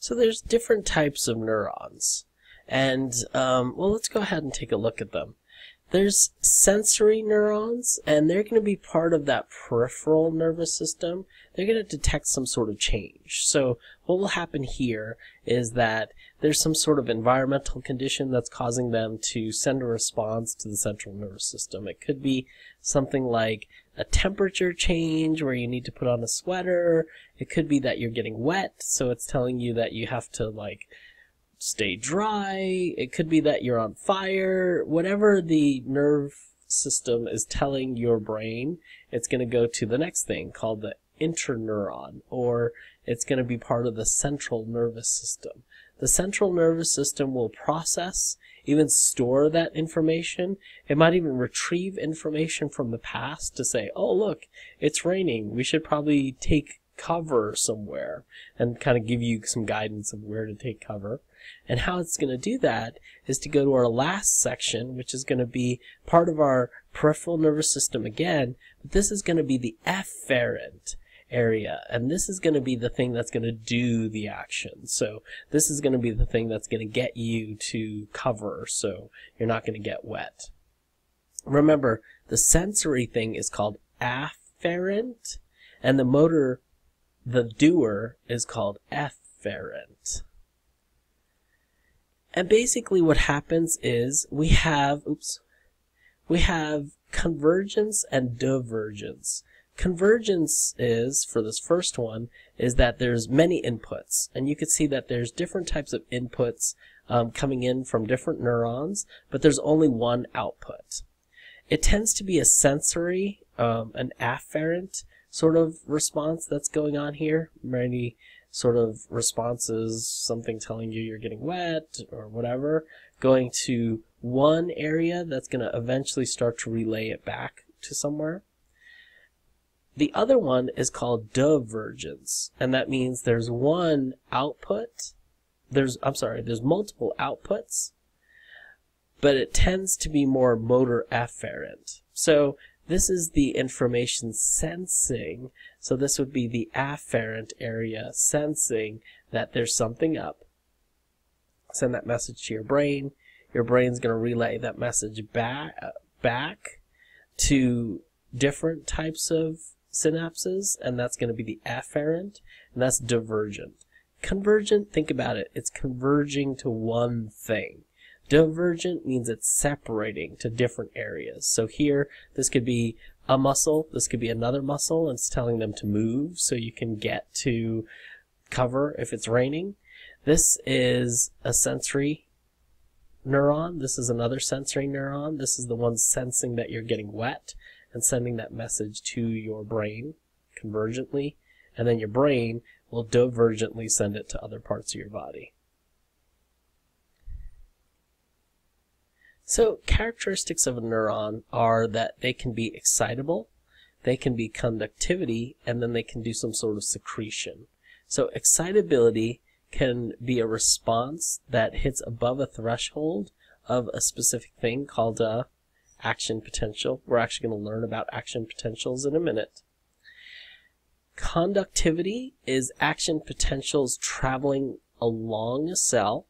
So there's different types of neurons, and well, let's go ahead and take a look at them. There's sensory neurons, and they're going to be part of that peripheral nervous system. They're going to detect some sort of change. So what will happen here is that there's some sort of environmental condition that's causing them to send a response to the central nervous system. It could be something like a temperature change where you need to put on a sweater. It could be that you're getting wet, so it's telling you that you have to stay dry. It could be that you're on fire. Whatever the nerve system is telling your brain, it's going to go to the next thing called the interneuron, or it's going to be part of the central nervous system. The central nervous system will process, even store that information. It might even retrieve information from the past to say, oh look, it's raining, we should probably take cover somewhere, and kind of give you some guidance of where to take cover. And how it's going to do that is to go to our last section, which is going to be part of our peripheral nervous system again, but this is going to be the efferent area, and this is going to be the thing that's going to do the action. So this is going to be the thing that's going to get you to cover so you're not going to get wet. Remember, the sensory thing is called afferent, and the motor, the doer, is called efferent. And basically what happens is we have convergence and divergence. Convergence is, for this first one, is that there's many inputs, and you can see that there's different types of inputs coming in from different neurons, but there's only one output. It tends to be a sensory, an afferent sort of response that's going on here. Many sort of responses, something telling you you're getting wet or whatever, going to one area that's going to eventually start to relay it back to somewhere. The other one is called divergence, and that means there's one output, there's multiple outputs, but it tends to be more motor afferent. So this is the information sensing, so this would be the afferent area sensing that there's something up. Send that message to your brain. Your brain's going to relay that message back to different types of synapses, and that's going to be the afferent, and that's divergent. Convergent, think about it, it's converging to one thing. Divergent means it's separating to different areas. So here, this could be a muscle, this could be another muscle, and it's telling them to move so you can get to cover if it's raining. This is a sensory neuron, this is another sensory neuron, this is the one sensing that you're getting wet and sending that message to your brain convergently, and then your brain will divergently send it to other parts of your body. So characteristics of a neuron are that they can be excitable, they can be conductivity, and then they can do some sort of secretion. So excitability can be a response that hits above a threshold of a specific thing called a action potential. We're actually going to learn about action potentials in a minute. Conductivity is action potentials traveling along a cell.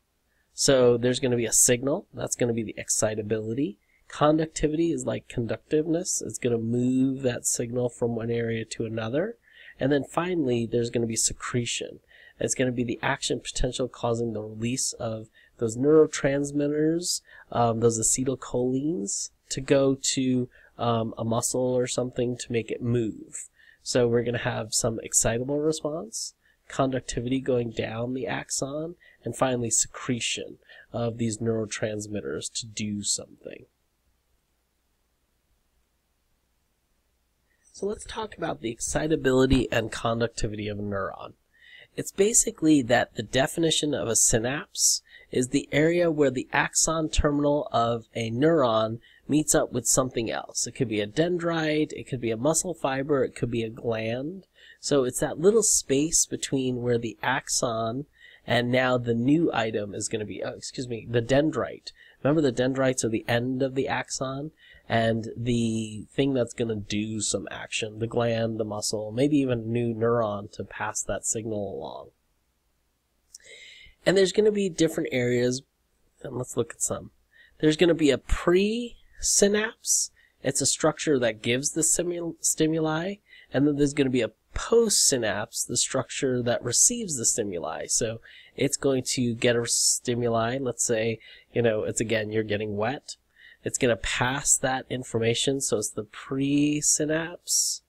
So there's going to be a signal, that's going to be the excitability. Conductivity is like conductiveness, it's going to move that signal from one area to another. And then finally, there's going to be secretion. It's going to be the action potential causing the release of those neurotransmitters, those acetylcholines, to go to a muscle or something to make it move. So we're going to have some excitable response, conductivity going down the axon, and finally secretion of these neurotransmitters to do something. So let's talk about the excitability and conductivity of a neuron. It's basically that the definition of a synapse is the area where the axon terminal of a neuron meets up with something else. It could be a dendrite, it could be a muscle fiber, it could be a gland. So it's that little space between where the axon and now the new item is going to be, the dendrite. Remember, the dendrites are the end of the axon, and the thing that's going to do some action, the gland, the muscle, maybe even a new neuron to pass that signal along. And there's going to be different areas, and let's look at some. There's going to be a pre-synapse. It's a structure that gives the stimuli, and then there's going to be a post-synapse, the structure that receives the stimuli. So it's going to get a stimuli. Let's say, it's again, you're getting wet. It's going to pass that information, so it's the pre-synapse,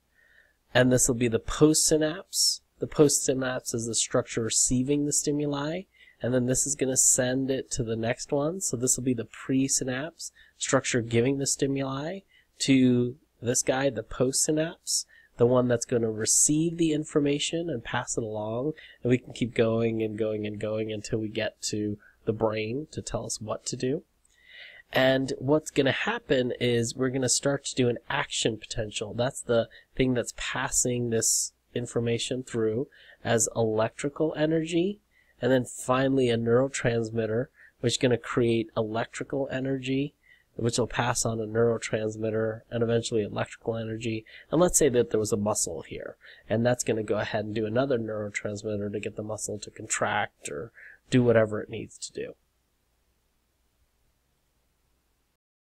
and this will be the post-synapse. The post-synapse is the structure receiving the stimuli, and then this is going to send it to the next one. So this will be the pre-synapse, structure giving the stimuli, to this guy, the post-synapse, the one that's going to receive the information and pass it along. And we can keep going and going and going until we get to the brain to tell us what to do. And what's going to happen is we're going to start to do an action potential. That's the thing that's passing this information through as electrical energy. And then finally a neurotransmitter, which is going to create electrical energy, which will pass on a neurotransmitter and eventually electrical energy. And let's say that there was a muscle here, and that's going to go ahead and do another neurotransmitter to get the muscle to contract or do whatever it needs to do.